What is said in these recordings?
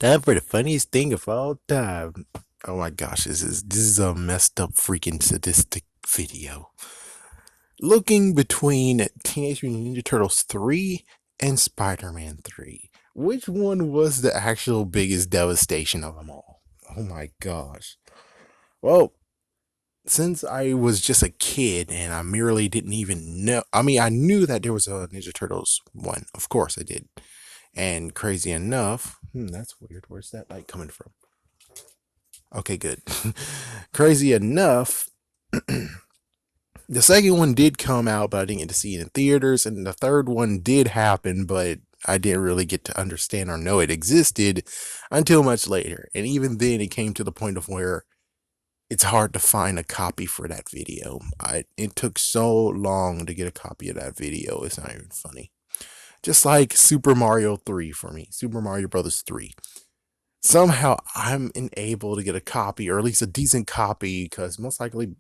Time for the funniest thing of all time. Oh my gosh, this is a messed up freaking sadistic video. Looking between Teenage Mutant Ninja Turtles 3 and Spider-Man 3. Which one was the actual biggest devastation of them all? Oh my gosh. Well, since I was just a kid and I merely didn't even know, I knew that there was a Ninja Turtles one. Of course I did. And crazy enough, that's weird. Where's that light coming from? Okay, good. Crazy enough, the second one did come out, but I didn't get to see it in theaters. And the third one did happen, but I didn't really get to understand or know it existed until much later. And even then, it came to the point of where it's hard to find a copy for that video. It took so long to get a copy of that video. It's not even funny. Just like Super Mario 3 for me, Super Mario Brothers 3. Somehow I'm unable to get a copy, or at least a decent copy, because most likely,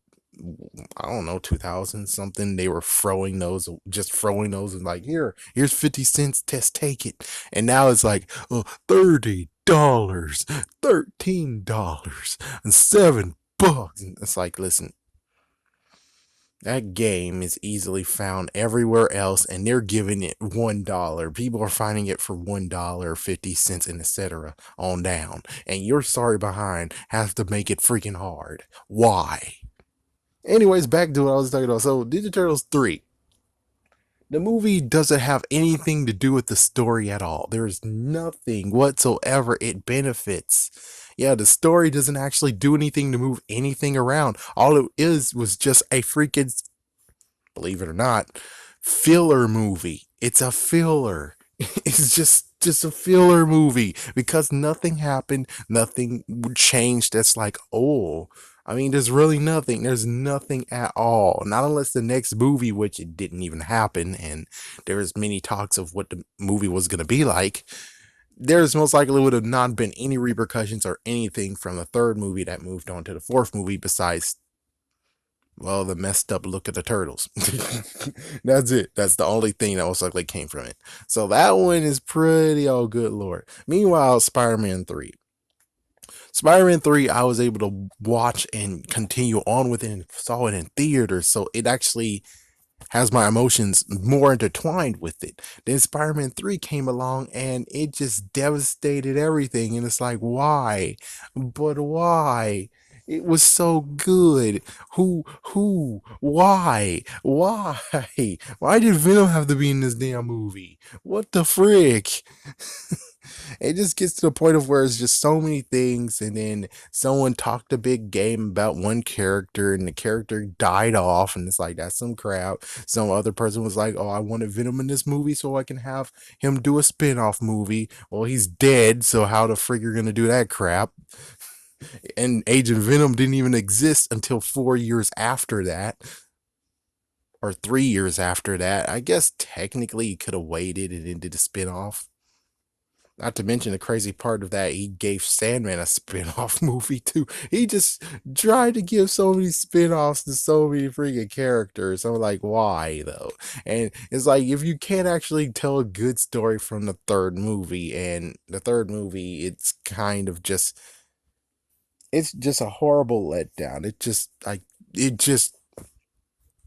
I don't know, 2000 something, they were throwing those and like, here's 50 cents, test, take it. And now it's like, oh, $30, $13, and $7. And it's like, listen, that game is easily found everywhere else, and they're giving it $1. People are finding it for $1, 50 cents, and etc. on down. And your sorry behind has to make it freaking hard. Why? Anyways, back to what I was talking about. So, Ninja Turtles 3. The movie doesn't have anything to do with the story at all. There's nothing whatsoever it benefits. Yeah, the story doesn't actually do anything to move anything around. All it is was just a freaking, believe it or not, filler movie. It's a filler. It's just a filler movie because nothing happened, nothing changed. That's like, oh, there's really nothing. There's nothing at all. Not unless the next movie, which it didn't even happen, and there's many talks of what the movie was gonna be like. There's most likely would have not been any repercussions or anything from the third movie that moved on to the fourth movie besides, well, the messed up look at the turtles. That's it. That's the only thing that most likely came from it. So that one is pretty, oh good lord. Meanwhile, Spider-Man 3. Spider-Man 3, I was able to watch and continue on with it and saw it in theaters. So it actually has my emotions more intertwined with it. Then Spider-Man 3 came along and it just devastated everything. And it's like, why? But why? It was so good. Why? Why did Venom have to be in this damn movie? What the frick? It just gets to the point of where it's just so many things, and then someone talked a big game about one character, and the character died off, and it's like, that's some crap. Some other person was like, oh, I wanted Venom in this movie so I can have him do a spin-off movie. Well, he's dead, so how the frig are gonna do that crap? And Agent Venom didn't even exist until 4 years after that, or 3 years after that. I guess technically he could have waited and then did a spin-off. Not to mention the crazy part of that, he gave Sandman a spin-off movie too. He just tried to give so many spin-offs to so many freaking characters. I'm like, why though? And it's like, if you can't actually tell a good story from the third movie, and the third movie, it's just a horrible letdown. It just,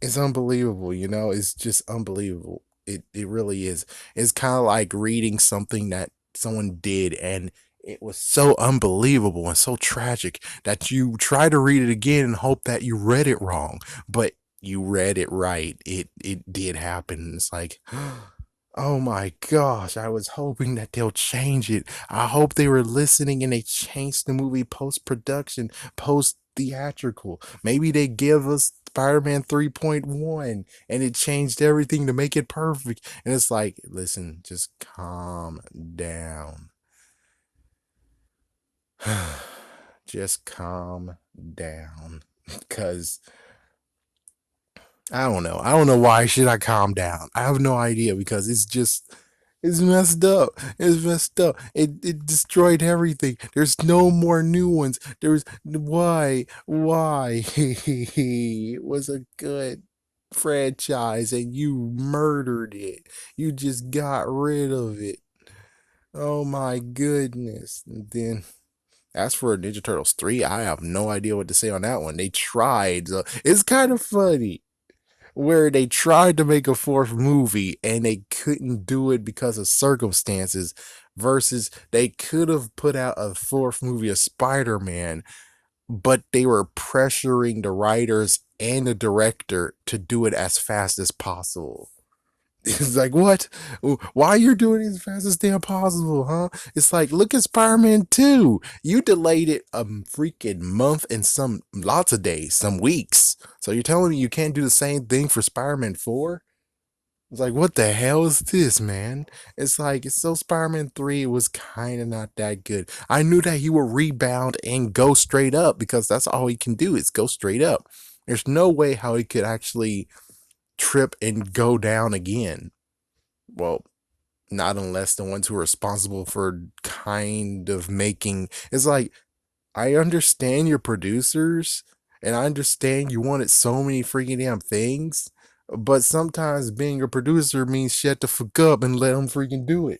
it's unbelievable, it's just unbelievable. It really is. It's kind of like reading something that someone did, and it was so unbelievable and so tragic that you try to read it again and hope that you read it wrong, but you read it right. It did happen. It's like, oh my gosh, I was hoping that they'll change it. I hope they were listening and they changed the movie post production, post theatrical. Maybe they give us Spider-Man 3.1 and it changed everything to make it perfect. And it's like, listen, just calm down. Just calm down. Because I don't know. I don't know why should I calm down. I have no idea because it's messed up. It's messed up. It destroyed everything. There's no more new ones. There's why? It was a good franchise and you murdered it. You just got rid of it. Oh my goodness. And then as for Ninja Turtles 3, I have no idea what to say on that one. They tried. It's kind of funny where they tried to make a fourth movie and they couldn't do it because of circumstances, versus they could have put out a fourth movie of Spider-Man, but they were pressuring the writers and the director to do it as fast as possible. It's like, what? Why you're doing it as fast as damn possible, huh? It's like, look at Spider-Man 2. You delayed it a freaking month and some lots of days, some weeks. So you're telling me you can't do the same thing for Spider-Man 4? It's like, what the hell is this, man? It's like, so Spider-Man 3 was kind of not that good. I knew that he would rebound and go straight up because that's all he can do is go straight up. There's no way how he could actually trip and go down again. Well, not unless the ones who are responsible for kind of making it's like, I understand your producers and I understand you wanted so many freaking damn things, but sometimes being a producer means shut the fuck up and let them freaking do it.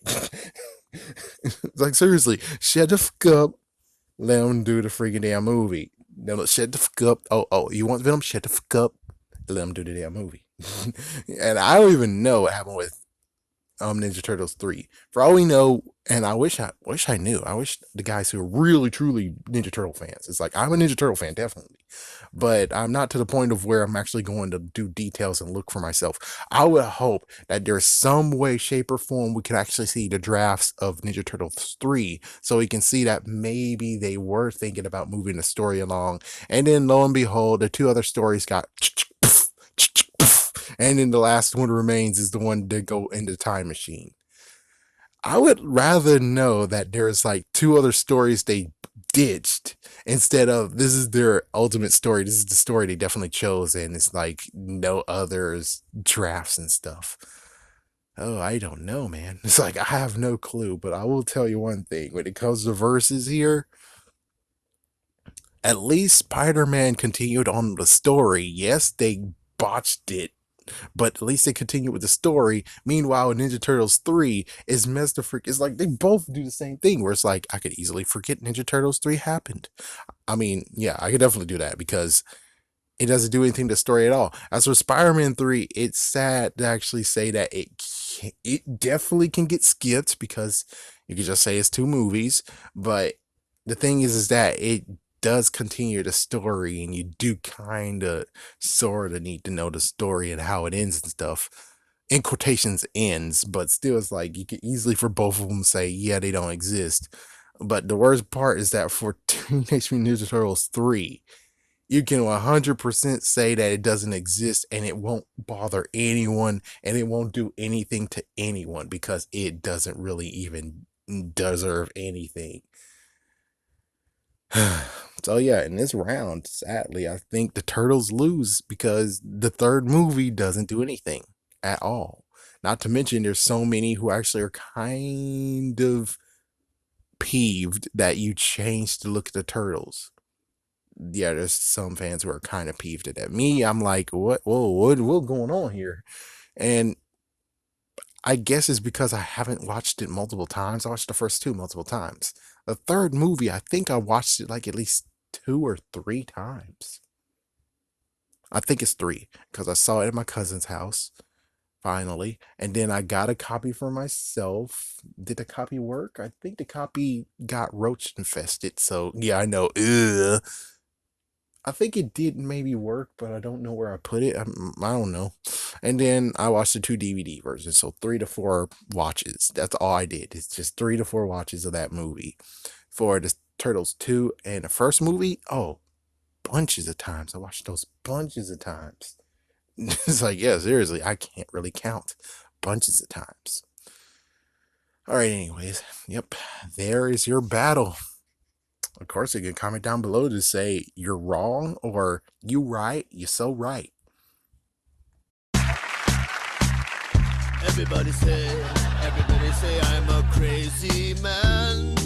It's like, seriously, shut the fuck up, let them do the freaking damn movie. No, shut the fuck up. Oh, you want Venom? Shut the fuck up, let them do the damn movie. And I don't even know what happened with Ninja Turtles 3. For all we know, and I wish I knew. I wish the guys who are really truly Ninja Turtle fans. It's like, I'm a Ninja Turtle fan, definitely. But I'm not to the point of where I'm actually going to do details and look for myself. I would hope that there's some way, shape, or form we can actually see the drafts of Ninja Turtles 3 so we can see that maybe they were thinking about moving the story along. And then lo and behold, the two other stories got and then the last one remains is the one that go in the time machine. I would rather know that there's like two other stories they ditched instead of this is their ultimate story. This is the story they definitely chose, and it's like no others drafts and stuff. Oh, I don't know, man. It's like I have no clue, but I will tell you one thing: when it comes to verses here, at least Spider-Man continued on the story. Yes, they botched it, but at least they continue with the story. Meanwhile, Ninja Turtles 3 is Mr. Freak. It's like they both do the same thing where it's like, I could easily forget Ninja Turtles 3 happened. I mean, yeah, I could definitely do that because it doesn't do anything to the story at all. As for Spider-Man 3, it's sad to actually say that it definitely can get skipped because you could just say it's two movies. But the thing is that it does continue the story, and you do kind of sort of need to know the story and how it ends and stuff. In quotations, ends, but still, it's like you could easily for both of them say, yeah, they don't exist. But the worst part is that for Teenage Mutant Ninja Turtles 3, you can 100% say that it doesn't exist and it won't bother anyone and it won't do anything to anyone because it doesn't really even deserve anything. So yeah, in this round, sadly, I think the Turtles lose because the third movie doesn't do anything at all. Not to mention there's so many who actually are kind of peeved that you changed the look of the Turtles. Yeah, there's some fans who are kind of peeved at that. Me, I'm like, what? Whoa, what going on here? And I guess it's because I haven't watched it multiple times. I watched the first two multiple times. The third movie, I think I watched it like at least two or three times. I think it's three because I saw it at my cousin's house finally, and then I got a copy for myself. Did the copy work? I think the copy got roach infested. So yeah, I know. Ugh. I think it did maybe work, but I don't know where I put it. I don't know. And then I watched the two DVD versions, so 3 to 4 watches. That's all I did. It's just 3 to 4 watches of that movie. For the Turtles 2 and the first movie, oh, bunches of times. I watched those bunches of times. It's like, yeah, seriously, I can't really count. Bunches of times. All right, anyways, yep, there is your battle. Of course, you can comment down below to say you're wrong or you right, you're so right. Everybody say I'm a crazy man.